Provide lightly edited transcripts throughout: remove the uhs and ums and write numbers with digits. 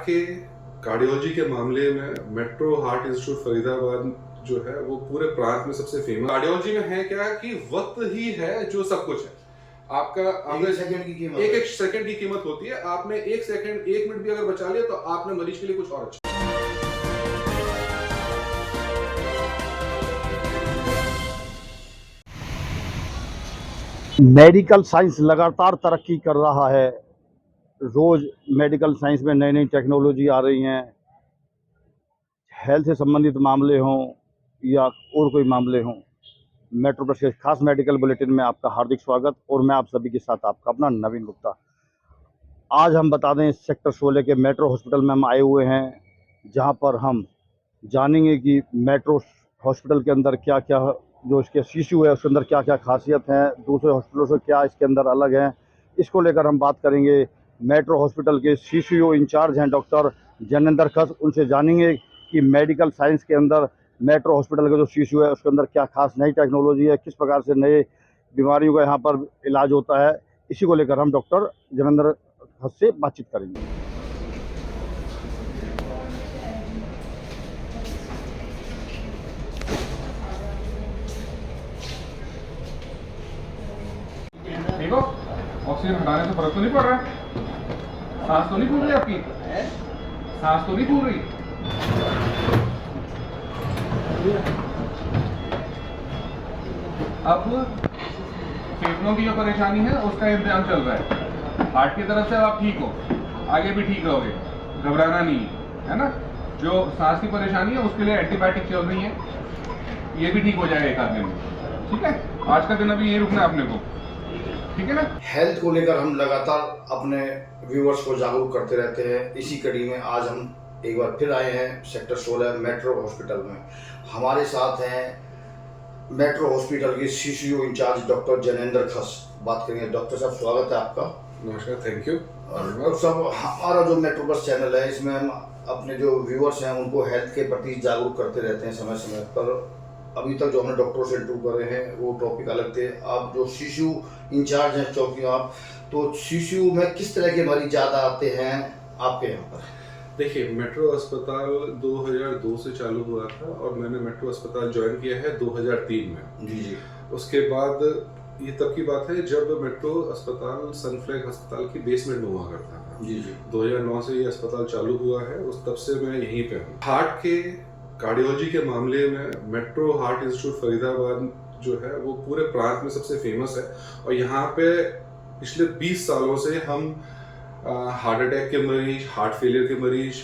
के कार्डियोलॉजी के मामले में मेट्रो हार्ट इंस्टीट्यूट फरीदाबाद जो है वो पूरे प्रांत में सबसे फेमस। कार्डियोलॉजी में है क्या कि वक्त ही है जो सब कुछ है। आपका एक सेकंड की कीमत एक सेकंड की कीमत होती है। आपने एक सेकंड, एक मिनट भी अगर बचा लिया तो आपने मरीज के लिए कुछ और अच्छा। मेडिकल साइंस लगातार तरक्की कर रहा है। रोज़ मेडिकल साइंस में नई नई टेक्नोलॉजी आ रही हैं। हेल्थ से संबंधित मामले हों या और कोई मामले हों, मेट्रो प्लस के खास मेडिकल बुलेटिन में आपका हार्दिक स्वागत। और मैं आप सभी के साथ आपका अपना नवीन गुप्ता। आज हम बता दें, सेक्टर 16 के मेट्रो हॉस्पिटल में हम आए हुए हैं, जहां पर हम जानेंगे कि मेट्रो हॉस्पिटल के अंदर क्या क्या जो इसके सीसीयू है उसके अंदर क्या क्या खासियत हैं, दूसरे हॉस्पिटलों से क्या इसके अंदर अलग हैं। इसको लेकर हम बात करेंगे। मेट्रो हॉस्पिटल के सीसीयू इंचार्ज हैं डॉक्टर जनेंद्र खस। उनसे जानेंगे कि मेडिकल साइंस के अंदर मेट्रो हॉस्पिटल का जो सीसीयू है उसके अंदर क्या खास नई टेक्नोलॉजी है, किस प्रकार से नए बीमारियों का यहाँ पर इलाज होता है। इसी को लेकर हम डॉक्टर जनेंद्र खस से बातचीत करेंगे। ठीक हो? ऑक्सीजन हटाने से फर्क तो नहीं पड़ रहा है? सांस तो नहीं फूल रही आपकी? सांस तो नहीं फूल रही? अब फेफड़ों की जो परेशानी है उसका इंतजाम चल रहा है। हार्ट की तरफ से अब आप ठीक हो, आगे भी ठीक रहोगे, घबराना नहीं है ना। जो सांस की परेशानी है उसके लिए एंटीबायोटिक चल रही है, ये भी ठीक हो जाएगा एक आध दिन में। ठीक है, आज का दिन अभी ये रुकना है अपने को, ठीक है ना। हेल्थ को लेकर हम लगातार अपने व्यूअर्स को जागरूक करते रहते हैं। इसी कड़ी में आज हम एक बार फिर आए हैं सेक्टर 16 मेट्रो हॉस्पिटल में। हमारे साथ हैं मेट्रो हॉस्पिटल के सीसीयू इंचार्ज डॉक्टर जनेंद्र खस। बात करेंगे। डॉक्टर साहब, स्वागत है आपका। नमस्कार, थैंक यू। डॉक्टर साहब, हमारा जो मेट्रो प्लस चैनल है इसमें हम अपने जो व्यूअर्स हैं उनको हेल्थ के प्रति जागरूक करते रहते हैं समय समय पर। अभी तक जो हमने डॉक्टरों से इंटरव्यू करे हैं वो टॉपिक अलग थे। आप जो सीसीयू इंचार्ज हैं चौकी आप, तो सीसीयू में किस तरह के मरीज ज़्यादा आते हैं आपके यहाँ पर? देखिए, मेट्रो अस्पताल 2002 से चालू हुआ था और मैंने मेट्रो अस्पताल ज्वाइन किया है 2003 में। जी जी। उसके बाद ये तब की बात है जब मेट्रो अस्पताल सनफ्लैग अस्पताल की बेसमेंट में हुआ करता था। जी जी। 2009 से ये अस्पताल चालू हुआ है, उस तब से मैं यहीं पे हूँ। हार्ट के कार्डियोलॉजी के मामले में मेट्रो हार्ट इंस्टीट्यूट फरीदाबाद जो है वो पूरे प्रांत में सबसे फेमस है। और यहाँ पे पिछले 20 सालों से हम हार्ट अटैक के मरीज, हार्ट फेलियर के मरीज,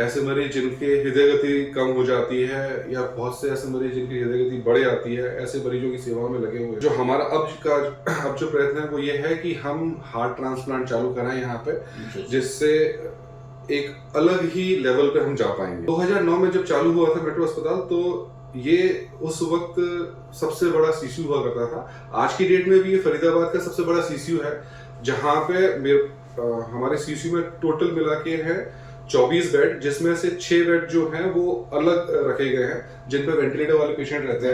ऐसे मरीज जिनके हृदय गति कम हो जाती है या बहुत से ऐसे मरीज जिनकी हृदय गति बढ़ जाती है, ऐसे मरीजों की सेवाओं में लगे हुए हैं। जो हमारा अब जो प्रयत्न है वो ये है कि हम हार्ट ट्रांसप्लांट चालू कराएं यहाँ पे, जिससे एक अलग ही लेवल पे हम जा पाएंगे। 2009 में जब चालू हुआ था मेट्रो अस्पताल, तो ये उस वक्त सबसे बड़ा सीसीयू हुआ करता था। आज की डेट में भी ये फरीदाबाद का सबसे बड़ा सीसीयू है, जहाँ पे हमारे सीसीयू में टोटल मिला के है 24 बेड, जिसमें से 6 बेड जो हैं वो अलग रखे गए हैं जिन पे वेंटिलेटर वाले पेशेंट रहते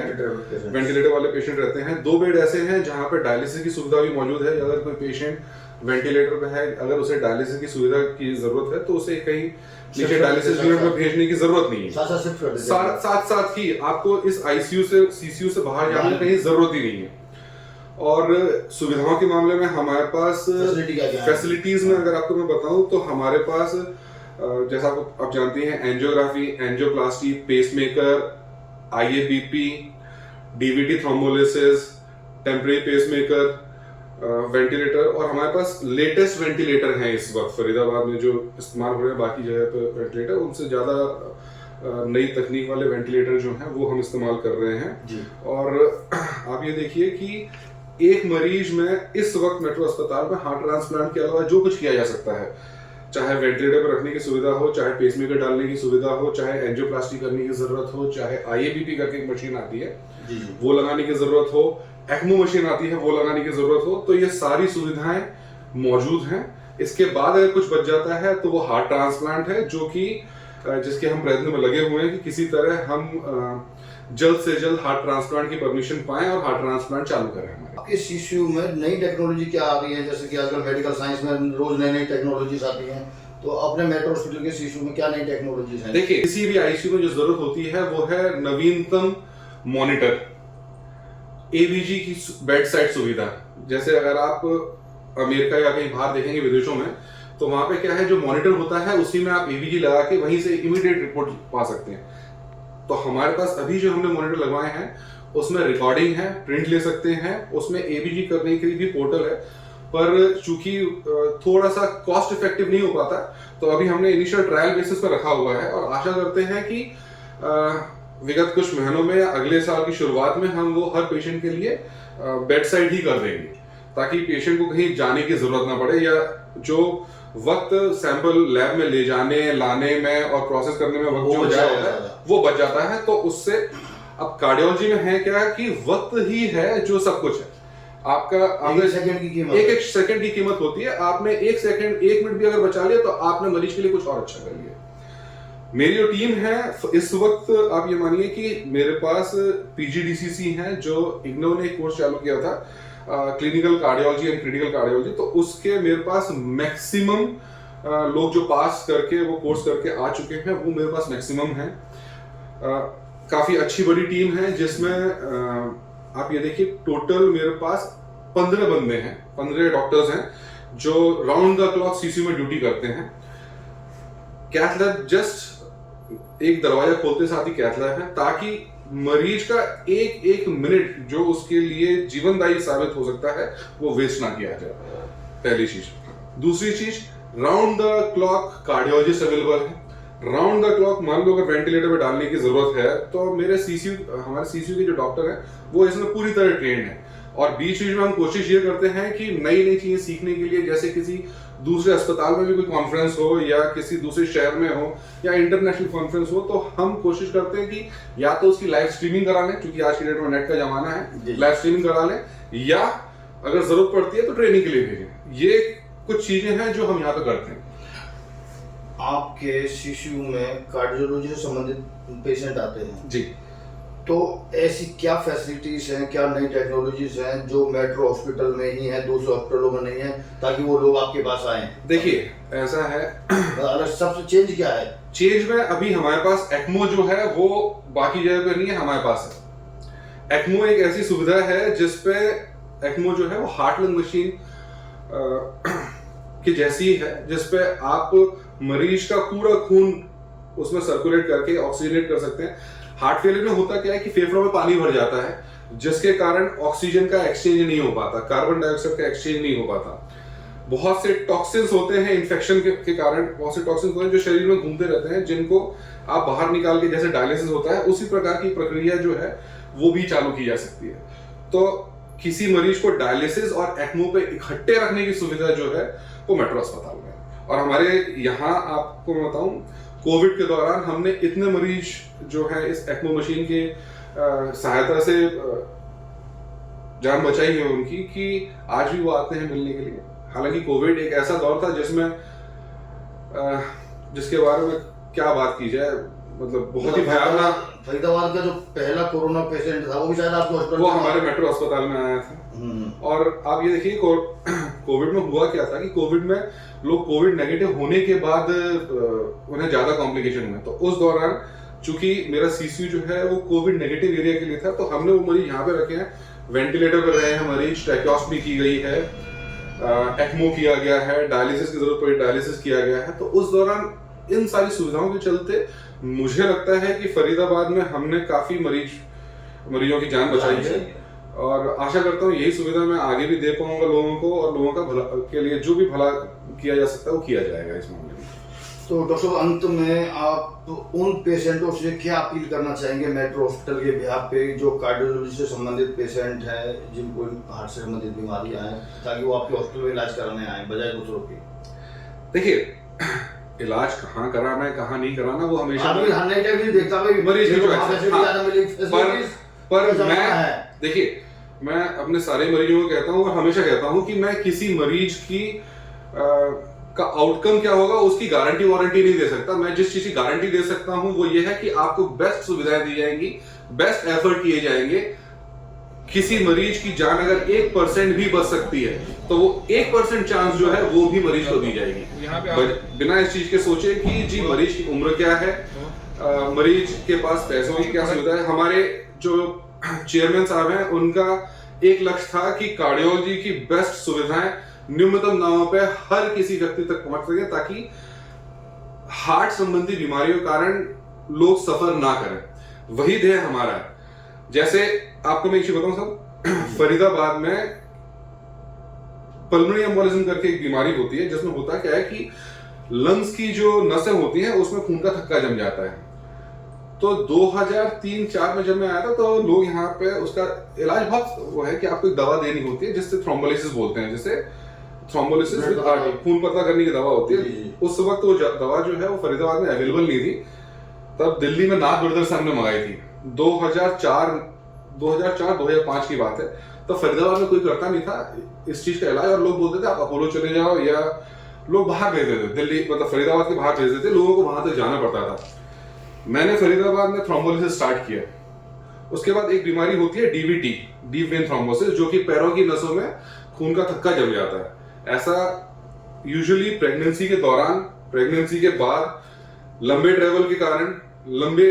हैं। 2 बेड ऐसे हैं जहाँ पे डायलिसिस की सुविधा भी मौजूद है। अगर कोई पेशेंट वेंटिलेटर पे है, अगर उसे डायलिसिस की सुविधा की जरूरत है तो उसे कहीं नीचे डायलिसिस यूनिट में भेजने की जरूरत नहीं है। साथ ही आपको इस आईसीयू से, सीसीयू से बाहर जाने की कहीं जरूरत ही नहीं है। और सुविधाओं के मामले में हमारे पास फैसिलिटीज में अगर आपको मैं बताऊं तो हमारे पास जैसा आप जानते हैं, angiography, angioplasty, pacemaker, IABP, DVT thrombolysis, temporary pacemaker, ventilator. और हमारे पास लेटेस्ट वेंटिलेटर हैं इस वक्त फरीदाबाद में जो इस्तेमाल हो रहे हैं। बाकी जगह पे वेंटिलेटर उनसे ज़्यादा नई तकनीक वाले वेंटिलेटर जो हैं वो हम इस्तेमाल कर रहे हैं जी। और आप ये देखिए कि एक मरीज में इस वक्त मेट्रो अस्पताल में हार्ट ट्रांसप्लांट के अलावा जो कुछ किया जा सकता है, चाहे वेंटिलेटर पर रखने की सुविधा हो, चाहे पेसमेकर डालने की सुविधा हो, चाहे एंजियोप्लास्टी करने की जरूरत हो, चाहे आईएबीपी करके एक मशीन आती है जी। वो लगाने की जरूरत हो, एक्मो मशीन आती है वो लगाने की जरूरत हो, तो ये सारी सुविधाएं मौजूद हैं। इसके बाद अगर कुछ बच जाता है तो वो हार्ट ट्रांसप्लांट है, जो कि जिसके हम प्रयत्न में लगे हुए हैं कि किसी तरह हम जल्द से जल्द हार्ट ट्रांसप्लांट की परमिशन पाएं और हार्ट ट्रांसप्लांट चालू करें। हमारे आपके सीसीयू में नई टेक्नोलॉजी क्या आ रही है? जैसे कि आजकल मेडिकल साइंस में रोज नई नई टेक्नोलॉजीज आती हैं, तो अपने मेट्रो हॉस्पिटल के सीसीयू में क्या नई टेक्नोलॉजीज हैं? देखिए, किसी भी आईसीयू में जो जरूरत होती है वो है नवीनतम मॉनिटर, एबीजी की बेड साइड सुविधा। जैसे अगर आप अमेरिका या कहीं बाहर देखेंगे विदेशों में, तो वहां पे क्या है, जो मॉनिटर होता है उसी में आप एबीजी लगा के वहीं से इमीडिएट रिपोर्ट पा सकते हैं। तो हमारे पास अभी जो हमने मॉनिटर लगवाए हैं उसमें रिकॉर्डिंग है, प्रिंट ले सकते हैं, उसमें एबीजी करने के लिए भी पोर्टल है, पर चूंकि थोड़ा सा कॉस्ट इफेक्टिव नहीं हो पाता, तो अभी हमने इनिशियल ट्रायल बेसिस पर रखा हुआ है और आशा करते हैं कि विगत कुछ महीनों में या अगले साल की शुरुआत में हम वो हर पेशेंट के लिए बेड साइड ही कर देंगे, ताकि पेशेंट को कहीं जाने की जरूरत ना पड़े, या जो वक्त सैंपल लैब में ले जाने लाने में और प्रोसेस करने में वक्त जो बचा होता है वो बच जाता है। तो उससे अब कार्डियोलॉजी में है क्या कि वक्त ही है जो सब कुछ है। आपका एक सेकंड की कीमत, एक सेकंड की कीमत होती है। आपने एक सेकंड, एक मिनट भी अगर बचा लिया तो आपने मरीज के लिए कुछ और अच्छा कर लिया। मेरी जो टीम है इस वक्त, आप ये मानिए कि मेरे पास पीजीडीसीसी है, जो इग्नो ने एक कोर्स चालू किया था, clinical cardiology and critical cardiology. तो उसके मेरे पास मैक्सिमम लोग जो पास करके वो कोर्स करके आ चुके हैं, वो मेरे पास मैक्सिमम है। काफी अच्छी बड़ी टीम है, जिसमें आप ये देखिए टोटल मेरे पास 15 बंदे हैं, 15 डॉक्टर्स हैं जो राउंड द क्लॉक सीसीयू में ड्यूटी करते हैं। कैथ लैब जस्ट एक दरवाजा खोलते साथ ही कैथ लैब है, ताकि मरीज का एक एक मिनट जो उसके लिए जीवनदायी साबित हो सकता है वो वेस्ट ना किया जाए, पहली चीज। दूसरी चीज, round the clock cardiologist available है। राउंड द क्लॉक मान लो अगर वेंटिलेटर पे डालने की जरूरत है तो मेरे हमारे सीसीयू के जो डॉक्टर हैं वो इसमें पूरी तरह ट्रेंड है। और बीच बीच में हम कोशिश ये करते हैं कि नई नई चीजें सीखने के लिए, जैसे किसी दूसरे अस्पताल में भी कोई कॉन्फ्रेंस हो या किसी दूसरे शहर में हो या इंटरनेशनल कॉन्फ्रेंस हो, तो हम कोशिश करते हैं कि या तो उसकी लाइव स्ट्रीमिंग करा लें, क्योंकि आज की डेट में नेट का जमाना है, लाइव स्ट्रीमिंग करा लें, या अगर जरूरत पड़ती है तो ट्रेनिंग के लिए भेजें। ये कुछ चीजें हैं जो हम यहाँ पे करते हैं। आपके सीसीयू में कार्डियोलॉजी से संबंधित पेशेंट आते हैं जी, तो ऐसी क्या फैसिलिटीज हैं, क्या नई टेक्नोलॉजीज हैं जो मेट्रो हॉस्पिटल में ही है, दूसरे हॉस्पिटलों में नहीं है, ताकि वो लोग आपके पास आए? देखिए ऐसा है, सबसे चेंज क्या है? चेंज में अभी हमारे पास एक्मो जो है वो बाकी जगह पे नहीं है, हमारे पास है। एक्मो एक ऐसी सुविधा है जिसपे एक्मो जो है वो हार्ट लंग मशीन की जैसी है, जिसपे आप मरीज का पूरा खून उसमें सर्कुलेट करके ऑक्सीजनेट कर सकते हैं। हार्ट फेलियर में होता क्या है कि फेफड़ों में पानी भर जाता है, जिसके कारण ऑक्सीजन का एक्सचेंज नहीं हो पाता, कार्बन डाइऑक्साइड का एक्सचेंज नहीं हो पाता। बहुत से टॉक्सिन्स होते हैं इन्फेक्शन के कारण, बहुत से टॉक्सिन्स होते हैं जो शरीर में घूमते रहते हैं, जिनको आप बाहर निकाल के, जैसे डायलिसिस होता है उसी प्रकार की प्रक्रिया जो है वो भी चालू की जा सकती है। तो किसी मरीज को डायलिसिस और एक्मो पे इकट्ठे रखने की सुविधा जो है वो मेट्रो अस्पताल में। और हमारे यहाँ आपको मैं बताऊं, कोविड के दौरान हमने इतने मरीज जो है इस एक्मो मशीन के सहायता से जान बचाई है उनकी, कि आज भी वो आते हैं मिलने के लिए। हालांकि कोविड एक ऐसा दौर था जिसके बारे में क्या बात की जाए, मतलब बहुत ही भयानक। फरीदाबाद का जो पहला कोरोना पेशेंट था वो भी शायद आपके हॉस्पिटल, वो हमारे मेट्रो अस्पताल में आया था। और आप ये देखिए कोविड में हुआ क्या था कि कोविड में लोग कोविड नेगेटिव होने के बाद उन्हें ज्यादा कॉम्प्लिकेशन हुए। तो उस दौरान चूंकि मेरा सीसीयू जो है वो कोविड नेगेटिव एरिया के लिए था, तो हमने वो मरीज यहाँ पे रखे हैं, वेंटिलेटर पर रहे हैं मरीज, ट्रैकियोस्टमी की गई है, एक्मो किया गया है, डायलिसिस की जरूरत पड़ी डायलिसिस किया गया है। तो उस दौरान इन सारी सुविधाओं के चलते मुझे लगता है कि फरीदाबाद में हमने काफी मरीजों की जान बचाई है, और आशा करता हूँ यही सुविधा मैं आगे भी दे पाऊंगा लोगों को, और लोगों का भला के लिए जो भी भला किया जा सकता है वो किया जाएगा इस मामले में। तो डॉक्टर साहब, अंत में आप उन पेशेंटों से क्या अपील करना चाहेंगे मेट्रो हॉस्पिटल के बिहाफ पे, जो कार्डियोलॉजी से संबंधित पेशेंट है, जिनको हार्ट से संबंधित बीमारियां हैं, ताकि वो आपके हॉस्पिटल में इलाज कराने आए बजाय दूसरों की? देखिए, इलाज कहाँ कराना है कहाँ नहीं कराना वो हमेशा देखता पर मैं देखिए, मैं अपने सारे मरीजों को कहता हूँ और हमेशा कहता हूँ कि मैं किसी मरीज की का आउटकम क्या होगा उसकी गारंटी वारंटी नहीं दे सकता। मैं जिस चीज की गारंटी दे सकता हूँ वो ये है कि आपको बेस्ट सुविधाएं दी जाएंगी, बेस्ट एफर्ट किए जाएंगे, किसी मरीज की जान अगर 1% भी बच सकती है तो वो 1% चांस जो है वो भी मरीज को दी जाएगी। बिना इस चीज के सोचे कि जी मरीज की उम्र क्या है, मरीज के पास पैसों की क्या सुविधा है। हमारे जो चेयरमैन साहब हैं उनका एक लक्ष्य था कि कार्डियोलॉजी की बेस्ट सुविधाएं न्यूनतम दामों पे हर किसी व्यक्ति तक पहुंच सके, ताकि हार्ट संबंधी बीमारियों के कारण लोग सफर ना करें। वही ध्येय हमारा है। जैसे आपको मैं एक चीज बताऊं साहब, फरीदाबाद में पल्मोनरी एम्बोलिज्म करके एक बीमारी होती है, जिसमें होता क्या है कि लंग्स की जो नसें होती हैं उसमें खून का थक्का जम जाता है। तो 2003-4 में जब मैं आया था तो लोग यहाँ पे उसका इलाज बहुत वो है कि आपको एक दवा देनी होती है जिससे थ्रोम्बोलिसिस बोलते हैं, जिसे थ्रोम्बोलिसिस विद आर्टरी, खून पतला करने की दवा होती है। उस वक्त वो दवा जो है वो फरीदाबाद में अवेलेबल नहीं थी, तब दिल्ली में नाथ ब्रदर्स ने मंगाई थी। 2004-2005 की बात है। तो फरीदाबाद में कोई करता नहीं था इस चीज का इलाज, और लोग बोलते थे आप अपोलो चले जाओ, या लोग बाहर भेज देते दिल्ली, मतलब फरीदाबाद के बाहर भेज देते, लोगों को वहां तक जाना पड़ता था। मैंने फरीदाबाद में थ्रोम्बोलिसिस स्टार्ट किया। उसके बाद एक बीमारी होती है डीवीटी, डीप वेन थ्रोम्बोसिस, जो कि पैरों की नसों में खून का थक्का जम जाता है। ऐसा यूजुअली प्रेगनेंसी के दौरान, प्रेगनेंसी के बाद, लंबे ट्रेवल के कारण, लंबे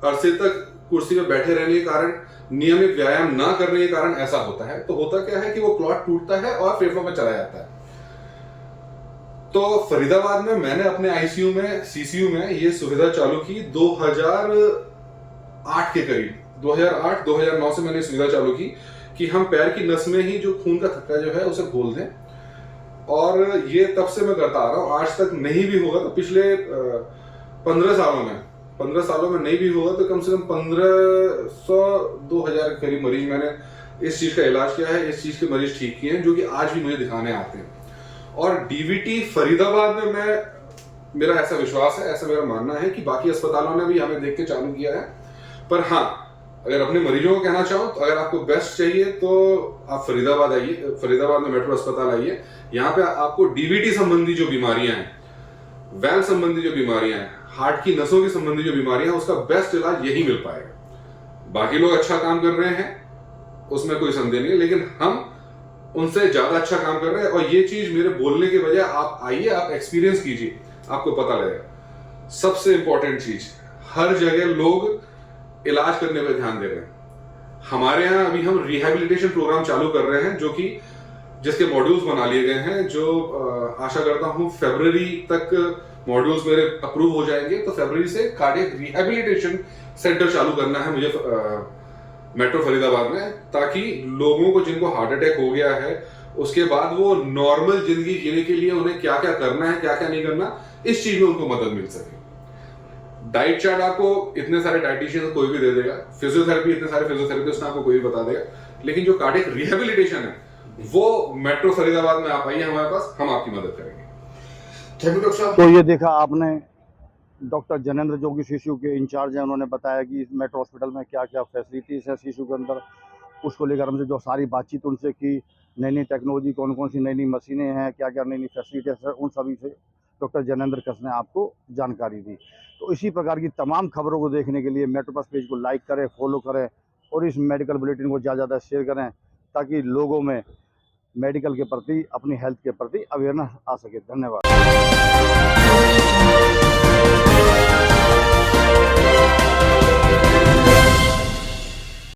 अरसे तक कुर्सी में बैठे रहने के कारण, नियमित व्यायाम ना करने के कारण ऐसा होता है। तो होता क्या है कि वो क्लॉट टूटता है और फेफड़ों में चला जाता है। तो फरीदाबाद में मैंने अपने आईसीयू में, सीसीयू में ये सुविधा चालू की 2008 के करीब, 2008-2009 से मैंने सुविधा चालू की कि हम पैर की नस में ही जो खून का थक्का जो है उसे खोल दें। और ये तब से मैं करता आ रहा हूं, आज तक नहीं भी होगा तो पिछले 15 सालों में नहीं भी होगा तो कम से कम 1500-2000 के करीब मरीज मैंने इस चीज का इलाज किया है, इस चीज के मरीज ठीक किए हैं, जो कि आज भी मुझे दिखाने आते हैं। और डीवीटी फरीदाबाद में मेरा ऐसा विश्वास है, ऐसा मेरा मानना है कि बाकी अस्पतालों ने भी हमें देख के चालू किया है। पर हाँ, अगर अपने मरीजों को कहना चाहो तो अगर आपको बेस्ट चाहिए तो आप फरीदाबाद आइए, फरीदाबाद में मेट्रो अस्पताल आइए। यहाँ पे आपको डीवीटी संबंधी जो बीमारियां हैं, वैल संबंधी जो बीमारियां हैं, हार्ट की नसों की संबंधी जो बीमारियां हैं, उसका बेस्ट इलाज यही मिल पाएगा। बाकी लोग अच्छा काम कर रहे हैं, उसमें कोई संदेह नहीं है, लेकिन हम उनसे ज्यादा अच्छा काम कर रहे हैं। और ये चीज मेरे बोलने के बजाय आप आइए, आप एक्सपीरियंस कीजिए, आपको पता लगेगा। सबसे इंपॉर्टेंट चीज, हर जगह लोग इलाज करने पर ध्यान दे रहे हैं। हमारे यहाँ अभी हम रिहैबिलिटेशन प्रोग्राम चालू कर रहे हैं, जो कि जिसके मॉड्यूल्स बना लिए गए हैं, जो आशा करता हूं फरवरी तक मॉड्यूल्स मेरे अप्रूव हो जाएंगे। तो फरवरी से कार्डियक रिहैबिलिटेशन सेंटर चालू करना है मुझे मेट्रो फरीदाबाद में, ताकि लोगों को जिनको हार्ट अटैक हो गया है उसके बाद वो नॉर्मल जिंदगी जीने के लिए उन्हें क्या क्या करना है, क्या क्या नहीं करना, इस चीज में उनको मदद मिल सके। डाइट चार्ट आपको इतने सारे डाइटिशियन कोई भी दे देगा, फिजियोथेरेपी इतने सारे फिजियोथेरेपिस्ट आपको कोई भी बता देगा, लेकिन जो कार्डियक रिहैबिलिटेशन है वो मेट्रो फरीदाबाद में आप आइए हमारे पास, हम आपकी मदद करेंगे। थैंक यू डॉक्टर साहब। तो ये देखा आपने, डॉक्टर जनेंद्र जो कि शिशु के इंचार्ज हैं, उन्होंने बताया कि इस मेट्रो हॉस्पिटल में क्या क्या फैसिलिटीज़ है शिशु के अंदर। उसको लेकर हमसे जो सारी बातचीत उनसे की, नई नई टेक्नोलॉजी, कौन कौन सी नई नई मशीनें हैं, क्या क्या नई नई फैसिलिटीज़ है, उन सभी से डॉक्टर जनेंद्र कस ने आपको जानकारी दी। तो इसी प्रकार की तमाम खबरों को देखने के लिए मेट्रो प्लस पेज को लाइक करें, फॉलो करें और इस मेडिकल बुलेटिन को ज़्यादा ज़्यादा शेयर करें, ताकि लोगों में मेडिकल के प्रति, अपनी हेल्थ के प्रति अवेयरनेस आ सके। धन्यवाद।